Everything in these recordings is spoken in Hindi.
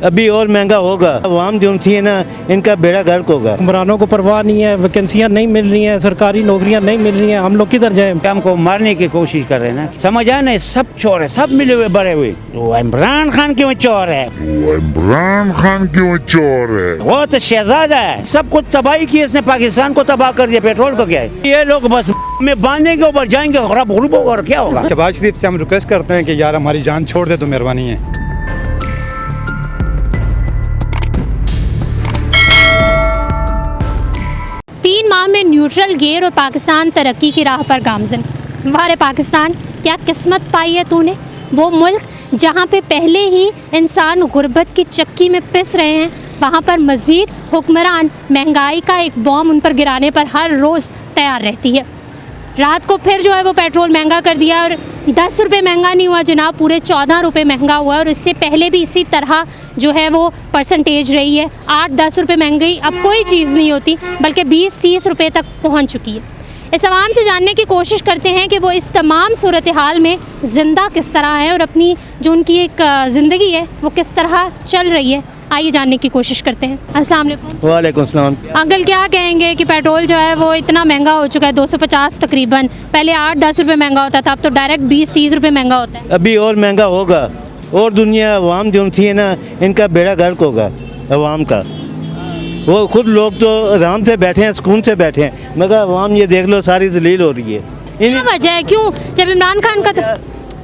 अभी और महंगा होगा। आवाम जो थी ना, इनका बेड़ा गर्क होगा। हुक्मरानों को परवाह नहीं है, वैकेंसियां नहीं मिल रही हैं, सरकारी नौकरियां नहीं मिल रही हैं, हम लोग किधर जाएं? हमको मारने की कोशिश कर रहे हैं ना, समझ आया ना, सब चोर है, सब मिले हुए बड़े हुए। वो इमरान खान क्यों चोर है? वो तो शहजादा है, सब कुछ तबाही की इसने, पाकिस्तान को तबाह कर दिया। पेट्रोल को क्या है, ये लोग बस में बांधेंगे, ऊपर जाएंगे, और क्या होगा। शहबाज शरीफ से हम रिक्वेस्ट करते हैं कि यार हमारी जान छोड़ दे तो मेहरबानी है। 3 माह में न्यूट्रल गियर और पाकिस्तान तरक्की की राह पर गामजन। वारे पाकिस्तान, क्या किस्मत पाई है तूने। वो मुल्क जहाँ पे पहले ही इंसान गुर्बत की चक्की में पिस रहे हैं, वहाँ पर मज़ीद हुक्मरान महंगाई का एक बॉम्ब उन पर गिराने पर हर रोज़ तैयार रहती है। रात को फिर जो है वो पेट्रोल महंगा कर दिया, और 10 रुपये महंगा नहीं हुआ जनाब, पूरे 14 रुपये महंगा हुआ। और इससे पहले भी इसी तरह जो है वो परसेंटेज रही है। 8-10 रुपये महंगाई अब कोई चीज़ नहीं होती, बल्कि 20-30 रुपये तक पहुंच चुकी है। इस आवाम से जानने की कोशिश करते हैं कि वो इस तमाम सूरत हाल में ज़िंदा किस तरह हैं और अपनी जो उनकी एक ज़िंदगी है वो किस तरह चल रही है। आइए जानने की कोशिश करते हैं। अस्सलाम वालेकुम। वालेकुम सलाम। अंकल, क्या कहेंगे कि पेट्रोल जो है वो इतना महंगा हो चुका है, 250 तकरीबन। पहले 8-10 रुपये महंगा होता था, अब तो डायरेक्ट 20-30 रुपये महंगा होता है। अभी और महंगा होगा, और दुनिया अवाम जो थी ना, इनका बेड़ा गर्क होगा अवाम का। वो खुद लोग तो आराम से बैठे हैं, सुकून से बैठे हैं, मगर अवाम ये देख लो सारी दलील हो रही है। क्या वजह है, क्यों? जब इमरान खान का था।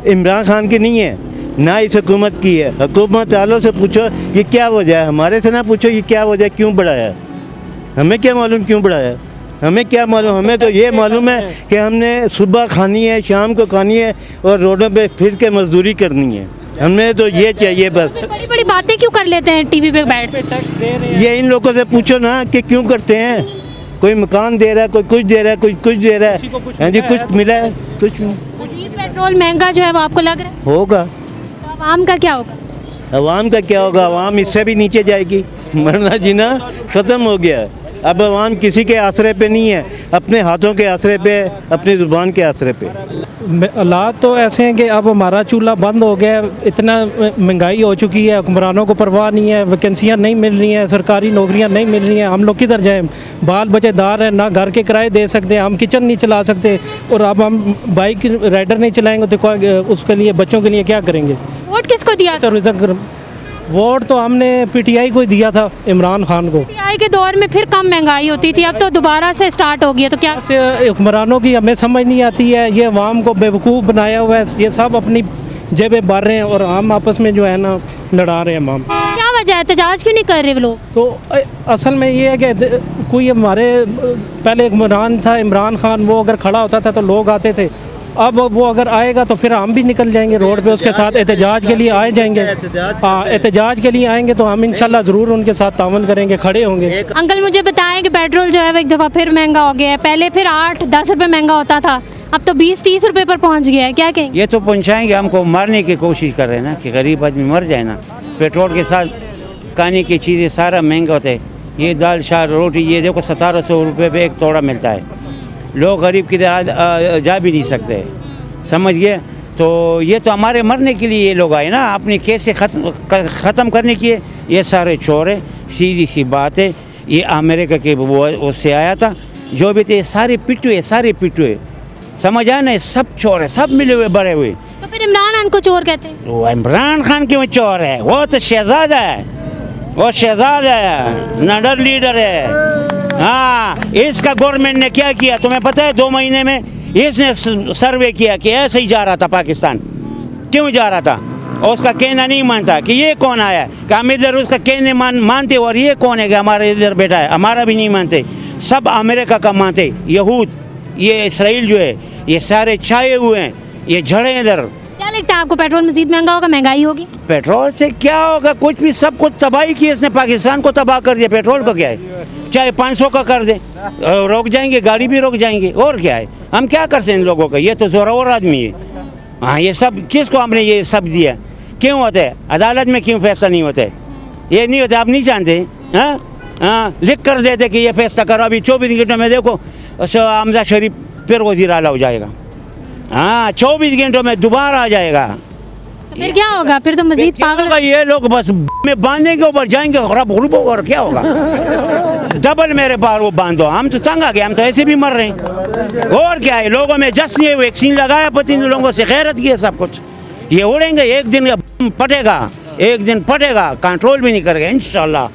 इमरान खान की नहीं है ना, इस हुकूमत की है। हुकूमत वालों से पूछो ये क्या वजह है, हमारे से ना पूछो ये क्या वजह, क्यों बढ़ाया। हमें क्या मालूम क्यों बढ़ाया, हमें क्या मालूम। हमें तो ये मालूम है कि हमने सुबह खानी है, शाम को खानी है, और रोडों पे फिर के मजदूरी करनी है। हमें तो ये चाहिए बस। बड़ी बड़ी बातें क्यों कर लेते हैं टीवी पे बैठ? ये इन लोगों से पूछो ना कि क्यों करते हैं। कोई मकान दे रहा है, कोई कुछ दे रहा है, कोई कुछ दे रहा है। हाँ जी, कुछ मिला है, कुछ मज़ीद पेट्रोल महंगा जो है वो आपको लग रहा है? होगा। तो आवाम का क्या होगा? अवाम का क्या होगा, अवाम इससे भी नीचे जाएगी। मरना जीना ख़त्म हो गया। अब अवाम किसी के आसरे पे नहीं है, अपने हाथों के आसरे पे, अपनी ज़ुबान के आसरे पे। हालात तो ऐसे हैं कि अब हमारा चूल्हा बंद हो गया, इतना महंगाई हो चुकी है, हुक्मरानों को परवाह नहीं है, वैकेंसियां नहीं मिल रही हैं, सरकारी नौकरियां नहीं मिल रही हैं, हम लोग किधर जाएं। बाल बच्चेदार हैं, ना घर के किराए दे सकते, हम किचन नहीं चला सकते, और अब हम बाइक राइडर नहीं चलाएंगे तो उसके लिए बच्चों के लिए क्या करेंगे। वोट किसको दिया? वोट तो हमने पीटीआई को दिया था, इमरान खान को। पीटीआई के दौर में फिर कम महंगाई होती थी, अब तो दोबारा से स्टार्ट हो गई है, तो क्या? ऐसे हुक्मरानों की हमें समझ नहीं आती है, ये अवाम को बेवकूफ़ बनाया हुआ है, ये सब अपनी जेबें भर रहे हैं और हम आपस में जो है ना लड़ा रहे हैं। हम क्या वजह है, एहतजाज क्यों नहीं कर रहे वो लोग? तो असल में ये है कि कोई हमारे पहले हुक्मरान था इमरान खान, वो अगर खड़ा होता था तो लोग आते थे। अब वो अगर आएगा तो फिर हम भी निकल जाएंगे रोड पे, उसके साथ एहतजाज के लिए आए जाएंगे। हाँ, एहतजाज के लिए आएंगे तो हम इंशाल्लाह ज़रूर उनके साथ तावन करेंगे, खड़े होंगे। अंकल, मुझे बताएं कि पेट्रोल जो है वो एक दफ़ा फिर महंगा हो गया है। पहले फिर 8-10 रुपये महंगा होता था, अब तो 20-30 रुपये पर पहुंच गया है। क्या कहेंगे? ये तो पहुँचाएंगे, हमको मारने की कोशिश कर रहे हैं ना, कि गरीब आदमी मर जाए ना। पेट्रोल के साथ खाने की चीज़ें सारा महंगा होता है। ये दाल शाल रोटी, ये देखो 1700 रुपये पे एक तोड़ा मिलता है। लोग गरीब की तरह जा भी नहीं सकते, समझ गए। तो ये तो हमारे मरने के लिए ये लोग आए ना, अपनी केस से ख़त्म करने के लिए। ये सारे चोर है, सीधी सी बात है। ये अमेरिका के वो उससे आया था, जो भी थे सारे पिटुए, सारे पिटुए, समझ आया ना, सब चोर है, सब मिले हुए बड़े हुए। तो फिर इमरान खान को चोर कहते हैं? वो इमरान खान क्यों चोर है, वो तो शहजादा है, वो शहजादा है, नडर लीडर है। हाँ, इसका गवर्नमेंट ने क्या किया तुम्हें पता है? 2 महीने में इसने सर्वे किया कि ऐसे ही जा रहा था पाकिस्तान, क्यों जा रहा था, और उसका कहना नहीं मानता कि ये कौन आया, कि हम इधर उसका कहने मानते, और ये कौन है कि हमारे इधर बैठा है, हमारा भी नहीं मानते। सब अमेरिका का मानते, यहूद, ये इसराइल जो है, ये सारे छाए हुए हैं, ये झड़े इधर। क्या लगता है आपको, पेट्रोल मज़ीद महंगा होगा, महंगाई होगी? पेट्रोल से क्या होगा, कुछ भी, सब कुछ तबाही की इसने, पाकिस्तान को तबाह कर दिया। पेट्रोल को क्या है, चाहे 500 का कर दे, रोक जाएंगे, गाड़ी भी रोक जाएंगे, और क्या है। हम क्या कर सकते हैं इन लोगों का, ये तो जोरावर आदमी है। हाँ, ये सब किसको हमने ये सब दिया, क्यों होता है, अदालत में क्यों फैसला नहीं होता है, ये नहीं होता, आप नहीं जानते। हाँ हाँ, लिख कर देते कि ये फैसला करो, अभी 24 घंटों में देखो हमजा शरीफ फिर वज़ीर आला हो जाएगा। हाँ, 24 घंटों में दोबारा आ जाएगा। फिर क्या होगा? फिर तो मजीद क्या पागल होगा? ये लोग बस में बांधेंगे, ऊपर जाएंगे ग्रुप और क्या होगा? डबल मेरे पार वो बांधो, हम तो तंग आ गए, हम तो ऐसे भी मर रहे हैं। और क्या है, लोगों में जश्न ये वैक्सीन लगाया, पति ने लोगों से खैरत की है सब कुछ। ये उड़ेंगे, एक दिन पटेगा, एक दिन पटेगा, कंट्रोल भी नहीं करेगा इंशाल्लाह।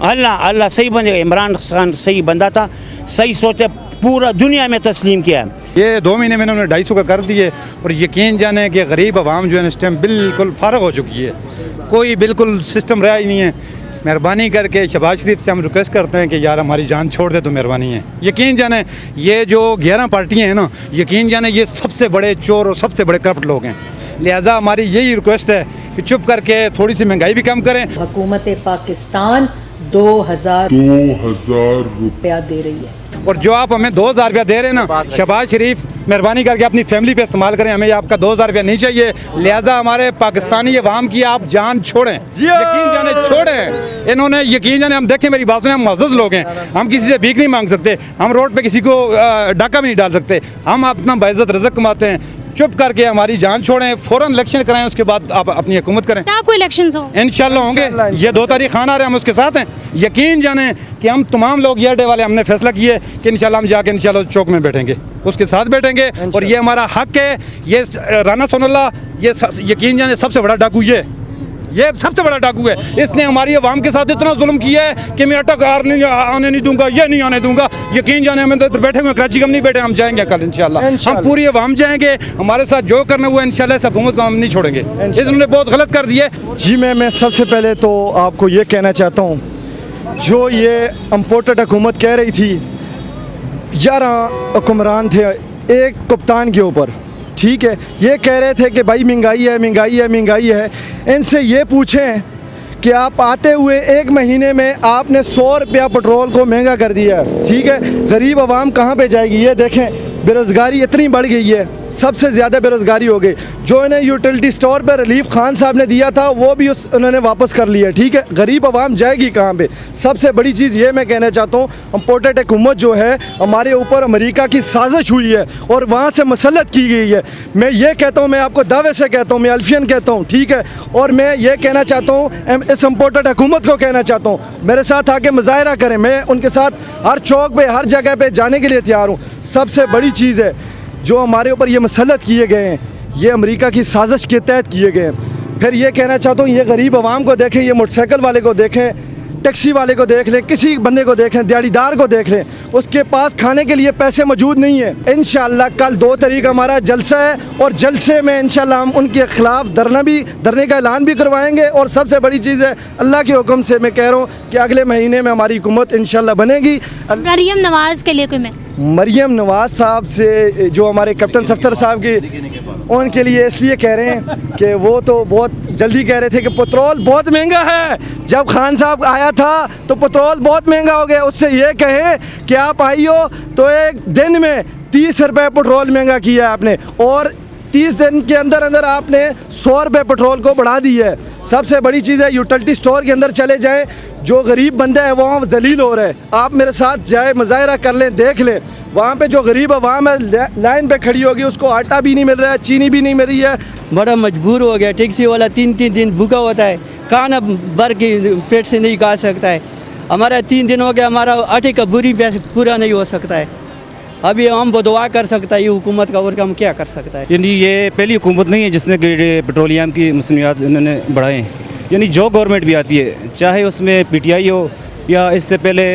अल्लाह सही बनेगा। इमरान खान सही बंदा था, सही सोचे, पूरा दुनिया में तस्लीम किया। ये 2 महीने में इन्होंने 250 का कर दिए और यकीन जाने कि गरीब आवाम जो है इस टाइम बिल्कुल फारग हो चुकी है, कोई बिल्कुल सिस्टम रहा ही नहीं है। मेहरबानी करके शहबाज शरीफ से हम रिक्वेस्ट करते हैं कि यार हमारी जान छोड़ दे तो मेहरबानी है। यकीन जाने ये जो 11 पार्टियाँ हैं ना, यकीन जाने ये सबसे बड़े चोर और सबसे बड़े करप्ट लोग हैं। लिहाजा हमारी यही रिक्वेस्ट है कि चुप करके थोड़ी सी महंगाई भी कम करें। हुकूमत पाकिस्तान 2000 रुपया दे रही है और जो आप हमें 2000 रुपया दे रहे हैं ना, शहबाज शरीफ मेहरबानी करके अपनी फैमिली पे इस्तेमाल करें, हमें आपका 2000 रुपया नहीं चाहिए। लिहाजा हमारे पाकिस्तानी अवाम की आप जान छोड़ें, यकीन जाने छोड़ें। इन्होंने यकीन जाने, हम देखें मेरी बात सुने, हम मुअज़्ज़ज़ लोग हैं, हम किसी से भीख नहीं मांग सकते, हम रोड पे किसी को डाका भी नहीं डाल सकते, हम अपना बाइज़्ज़त रिज़्क़ कमाते हैं। चुप करके हमारी जान छोड़ें, फ़ौरन इलेक्शन कराएं, उसके बाद आप अपनी हुकूमत करें। आपको इलेक्शंस हो? इंशाल्लाह होंगे। ये 2 तारीख खान आ रहे हैं, हम उसके साथ हैं। यकीन जाने कि हम तमाम लोग ये डे वाले हमने फैसला किए कि इंशाल्लाह हम जाके इंशाल्लाह चौक में बैठेंगे, उसके साथ बैठेंगे और ये हमारा हक है। ये राना सोनल्ला, ये यकीन जाने सबसे बड़ा डाकू ये सबसे बड़ा डाकू है। इसने हमारी आवाम के साथ इतना जुल्म किया है कि मैं अटक नहीं आने नहीं दूंगा, ये नहीं आने दूंगा। यकीन जाने हम इधर बैठे हुए, कराची हम नहीं बैठे, हम जाएंगे कल इंशाल्लाह। हम पूरी आवाम जाएंगे, हमारे साथ जो करना हुआ इंशाल्लाह इस हुकूमत को हम नहीं छोड़ेंगे। इन्होंने बहुत गलत कर दिया। जी मैं सबसे पहले तो आपको ये कहना चाहता हूँ, जो ये इम्पोर्टेड हुकूमत कह रही थी, 11 हुक्मरान थे एक कप्तान के ऊपर, ठीक है, ये कह रहे थे कि भाई महंगाई है महंगाई है महंगाई है। इनसे ये पूछें कि आप आते हुए 1 महीने में आपने 100 रुपया पेट्रोल को महंगा कर दिया है, ठीक है। गरीब आवाम कहाँ पे जाएगी? ये देखें, बेरोज़गारी इतनी बढ़ गई है, सबसे ज़्यादा बेरोज़गारी हो गई। जो इन्हें यूटिलिटी स्टोर पर रिलीफ खान साहब ने दिया था वो भी उन्होंने वापस कर लिया, ठीक है। गरीब आवाम जाएगी कहाँ पे? सबसे बड़ी चीज़ ये मैं कहना चाहता हूँ, इम्पोर्टेड हुकूमत जो है हमारे ऊपर अमेरिका की साजिश हुई है और वहाँ से मसलत की गई है। मैं ये कहता हूँ, मैं आपको दावे से कहता हूँ, मैं अल्फियन कहता हूँ, ठीक है। और मैं ये कहना चाहता हूँ, इस इम्पोर्टेड हुकूमत को कहना चाहता हूँ, मेरे साथ आके मुजाहरा करें, मैं उनके साथ हर चौक पे हर जगह पे जाने के लिए तैयार हूँ। सबसे बड़ी चीज़ है जो हमारे ऊपर ये मसलत किए गए हैं, ये अमेरिका की साजिश के तहत किए गए हैं। फिर ये कहना चाहता हूँ, ये गरीब आवाम को देखें, ये मोटरसाइकिल वाले को देखें, टैक्सी वाले को देख लें, किसी बंदे को देख लें, दिहाड़ीदार को देख लें, उसके पास खाने के लिए पैसे मौजूद नहीं है। इंशाल्लाह कल 2 तारीख हमारा जलसा है और जलसे में इंशाल्लाह हम उनके ख़िलाफ़ धरने का ऐलान भी करवाएंगे। और सबसे बड़ी चीज़ है, अल्लाह के हुक्म से मैं कह रहा हूँ कि अगले महीने में हमारी हुकूमत इंशाल्लाह बनेगी। मरियम नवाज़ के लिए कोई मैसेज? मरियम नवाज़ साहब से, जो हमारे कैप्टन सफ्तर साहब की, उनके लिए इसलिए कह रहे हैं कि वो तो बहुत जल्दी कह रहे थे कि पेट्रोल बहुत महंगा है। जब खान साहब आया था तो पेट्रोल बहुत महंगा हो गया। उससे ये कहें कि आप आई हो तो एक दिन में 30 रुपये पेट्रोल महंगा किया है आपने, और 30 दिन के अंदर अंदर आपने 100 रुपये पेट्रोल को बढ़ा दी है। सबसे बड़ी चीज़ है, यूटिलिटी स्टोर के अंदर चले जाएं, जो गरीब बंदे हैं वहाँ जलील हो रहे हैं, आप मेरे साथ जाए, मुजाहरा कर लें, देख लें। वहाँ पे जो गरीब आवाम है लाइन पे खड़ी होगी, उसको आटा भी नहीं मिल रहा है, चीनी भी नहीं मिल रही है। बड़ा मजबूर हो गया। टैक्सी वाला 3-3 दिन भूखा होता है, खाना भर के पेट से नहीं खा सकता है। हमारा 3 दिन हो गया, हमारा आटे का बुरी पूरा नहीं हो सकता है। अभी हम दुआ कर सकता है ये हुकूमत का, और हम क्या कर सकता है। यानी ये पहली हुकूमत नहीं है जिसने पेट्रोलियम की मसनूआत इन्होंने बढ़ाए हैं। यानी जो गवर्नमेंट भी आती है, चाहे उसमें PTI हो या इससे पहले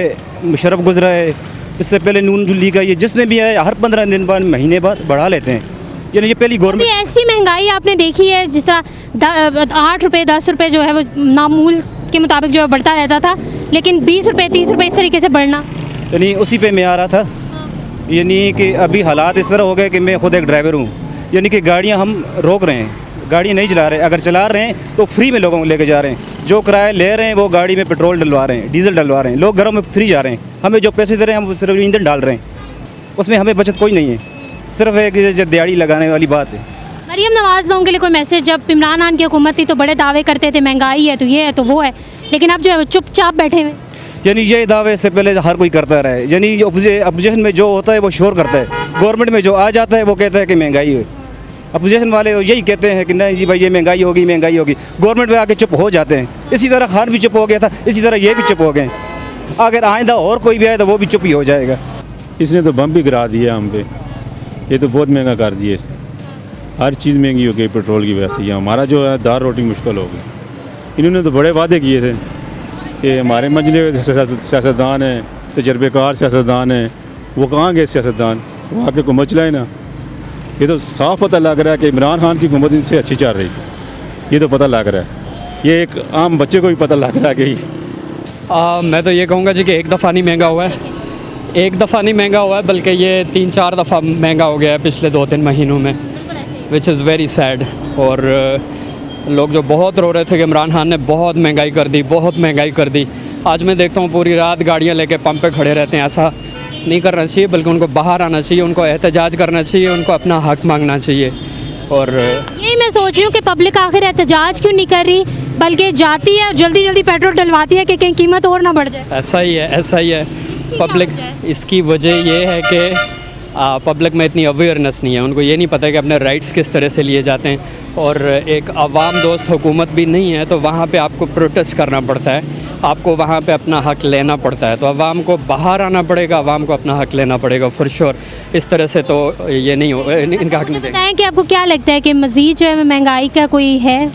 मुशर्रफ गुजरा है, इससे पहले नून जुल्ली का, ये जिसने भी है हर 15 दिन बाद महीने बाद बढ़ा लेते हैं। यानी ये पहली गवर्नमेंट। ऐसी महंगाई आपने देखी है जिस तरह 8 रुपये 10 रुपये जो है वो मामूल के मुताबिक जो है बढ़ता रहता था, लेकिन 20 रुपये 30 रुपये इस तरीके से बढ़ना, यानी उसी पे मैं आ रहा था। यानी कि अभी हालात इस तरह हो गए कि मैं खुद एक ड्राइवर हूँ, यानी कि गाड़ियाँ हम रोक रहे हैं, गाड़ी नहीं चला रहे। अगर चला रहे हैं तो फ्री में लोगों को लेके जा रहे हैं, जो किराया ले रहे हैं वो गाड़ी में पेट्रोल डलवा रहे हैं, डीजल डलवा रहे हैं, लोग घरों में फ्री जा रहे हैं। हमें जो पैसे दे रहे हैं हम सिर्फ ईंधन डाल रहे हैं, उसमें हमें बचत कोई नहीं है, सिर्फ एक दिहाड़ी लगाने वाली बात है। मरियम नवाज़ लोगों के लिए कोई मैसेज? जब इमरान खान की हुकूमत थी तो बड़े दावे करते थे, महंगाई है तो ये है तो वो है, लेकिन अब जो है चुपचाप बैठे हुए। यानी ये दावे से पहले हर कोई करता रहा है। यानी अपोजिशन में जो होता है वो शोर करता है, गवर्नमेंट में जो आ जाता है वो कहता है कि महंगाई है। अपोजिशन वाले तो यही कहते हैं कि नहीं जी भाई ये महंगाई होगी, महंगाई होगी। गवर्नमेंट पे आके चुप हो जाते हैं। इसी तरह खान भी चुप हो गया था, इसी तरह ये भी चुप हो गए। अगर आइंदा और कोई भी आए तो वो भी चुप ही हो जाएगा। इसने तो बम भी गिरा दिया हम पे। ये तो बहुत महंगा कर दिए इसने। हर चीज़ महंगी हो गई पेट्रोल की वजह से। ये हमारा जो है दाल रोटी मुश्किल हो गई। इन्होंने तो बड़े वादे किए थे कि हमारे मंझले सियासतदान हैं, तजर्बेकार सियासतदान हैं, वो कहाँ गए सियासतदान? वो आके हुकूमत चलाए ना। ये तो साफ पता लग रहा है कि इमरान खान की हुकूमत इनसे अच्छी चल रही है। ये तो पता लग रहा है। ये एक आम बच्चे को भी पता लग रहा है कि मैं तो ये कहूँगा जी कि एक दफ़ा नहीं महंगा हुआ है, एक दफ़ा नहीं महंगा हुआ है, बल्कि ये 3-4 दफ़ा महंगा हो गया है पिछले 2-3 महीनों में, विच इज़ वेरी सैड। और लोग जो बहुत रो रहे थे कि इमरान खान ने बहुत महंगाई कर दी, बहुत महंगाई कर दी। आज मैं देखता हूँ पूरी रात गाड़ियाँ लेके पंप पे खड़े रहते हैं। ऐसा नहीं करना चाहिए, बल्कि उनको बाहर आना चाहिए, उनको एहतजाज करना चाहिए, उनको अपना हक मांगना चाहिए। और यही मैं सोच रही हूँ कि पब्लिक आखिर एहतजाज क्यों नहीं कर रही, बल्कि जाती है और जल्दी जल्दी पेट्रोल डलवाती है कि कहीं कीमत और ना बढ़ जाए। ऐसा ही है, ऐसा ही है। पब्लिक, इसकी वजह ये है कि पब्लिक में इतनी अवेयरनेस नहीं है। उनको ये नहीं पता कि अपने राइट्स किस तरह से लिए जाते हैं। और एक अवाम दोस्त हुकूमत भी नहीं है, तो वहाँ पे आपको प्रोटेस्ट करना पड़ता है, आपको वहाँ पे अपना हक लेना पड़ता है। तो अवाम को बाहर आना पड़ेगा, अवाम को अपना हक लेना पड़ेगा फॉर श्योर। इस तरह से तो ये नहीं हो, इनका हक नहीं देगा। बताएं कि आपको क्या लगता है कि मज़ीद जो है महंगाई का कोई है?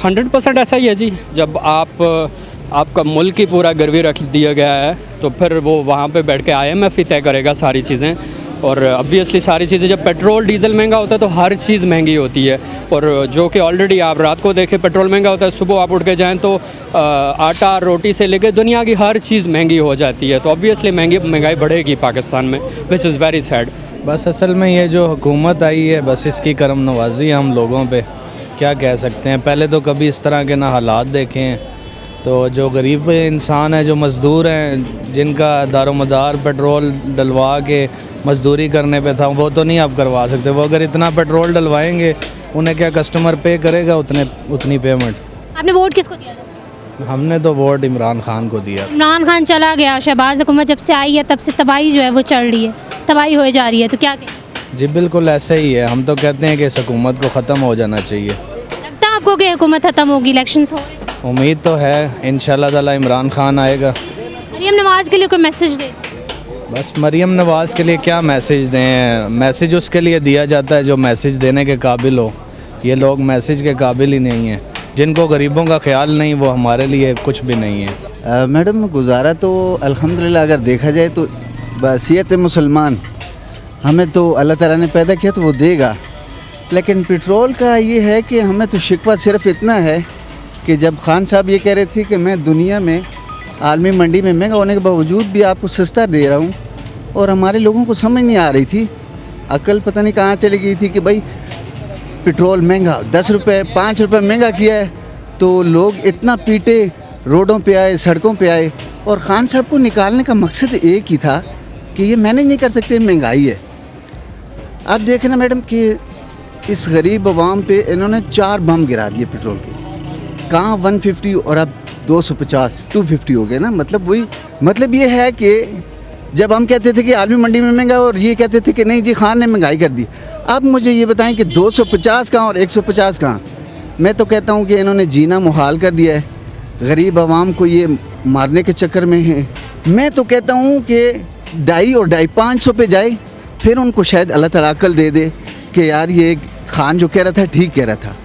100% ऐसा ही है जी। जब आपका मुल्क ही पूरा गिरवी रख दिया गया है, तो फिर वो वहाँ पे बैठ के IMF ही तय करेगा सारी चीज़ें। और ऑब्वियसली सारी चीज़ें, जब पेट्रोल डीजल महंगा होता है तो हर चीज़ महंगी होती है। और जो कि ऑलरेडी आप रात को देखें पेट्रोल महंगा होता है, सुबह आप उठ के जाएँ तो आटा रोटी से लेकर दुनिया की हर चीज़ महंगी हो जाती है। तो ऑब्वियसली महंगाई बढ़ेगी पाकिस्तान में, विच इज़ वेरी सैड। बस असल में ये जो हुकूमत आई है, बस इसकी करम नवाजी है हम लोगों पे, क्या कह सकते हैं। पहले तो कभी इस तरह के ना हालात देखे हैं। तो जो गरीब इंसान है, जो मज़दूर हैं, जिनका दारोमदार पेट्रोल डलवा के मज़दूरी करने पे था, वो तो नहीं अब करवा सकते। वो अगर इतना पेट्रोल डलवाएंगे, उन्हें क्या कस्टमर पे करेगा उतनी पेमेंट? आपने वोट किसको दिया था? हमने तो वोट इमरान खान को दिया। इमरान खान चला गया, शहबाज हुकूमत जब से आई है तब से तबाही जो है वो चल रही है, तबाही हो जा रही है, तो क्या कहें? जी बिल्कुल ऐसा ही है। हम तो कहते हैं कि इस हुकूमत को ख़त्म हो जाना चाहिए। लगता है आपको कि हुकूमत ख़त्म होगी? इलेक्शंस हो रहे हैं, उम्मीद तो है इंशाल्लाह ताला इमरान खान आएगा। मरियम नवाज़ के लिए कोई मैसेज दे? बस मरियम नवाज़ के लिए क्या मैसेज दें? मैसेज उसके लिए दिया जाता है जो मैसेज देने के काबिल हो। ये लोग मैसेज के काबिल ही नहीं हैं। जिनको गरीबों का ख्याल नहीं, वो हमारे लिए कुछ भी नहीं है। मैडम गुजारा तो अल्हम्दुलिल्लाह अगर देखा जाए तो बसीयत मुसलमान, हमें तो अल्लाह ताला ने पैदा किया तो वो देगा। लेकिन पेट्रोल का ये है कि हमें तो शिकवा सिर्फ इतना है कि जब खान साहब ये कह रहे थे कि मैं दुनिया में आलमी मंडी में महंगा होने के बावजूद भी आपको सस्ता दे रहा हूँ, और हमारे लोगों को समझ नहीं आ रही थी, अकल पता नहीं कहाँ चली गई थी कि भाई पेट्रोल महंगा 10 रुपये 5 रुपये महंगा किया है, तो लोग इतना पीटे, रोडों पे आए, सड़कों पे आए। और खान साहब को निकालने का मकसद एक ही था कि ये मैनेज नहीं कर सकते, महंगाई है। आप देखें ना मैडम कि इस गरीब आवाम पे इन्होंने 4 बम गिरा दिए पेट्रोल के। कहाँ 150 और अब 250 250 हो गए ना। मतलब ये है कि जब हम कहते थे कि आलमी मंडी में महंगा, और ये कहते थे कि नहीं जी खान ने महंगाई कर दी। अब मुझे ये बताएं कि 250 कहाँ और 150 कहाँ? मैं तो कहता हूँ कि इन्होंने जीना मुहाल कर दिया है। गरीब आवाम को ये मारने के चक्कर में है। मैं तो कहता हूँ कि 2.5 और 2.5 500 पे जाए, फिर उनको शायद अल्लाह ताला अक्ल दे दे कि यार ये खान जो कह रहा था ठीक कह रहा था।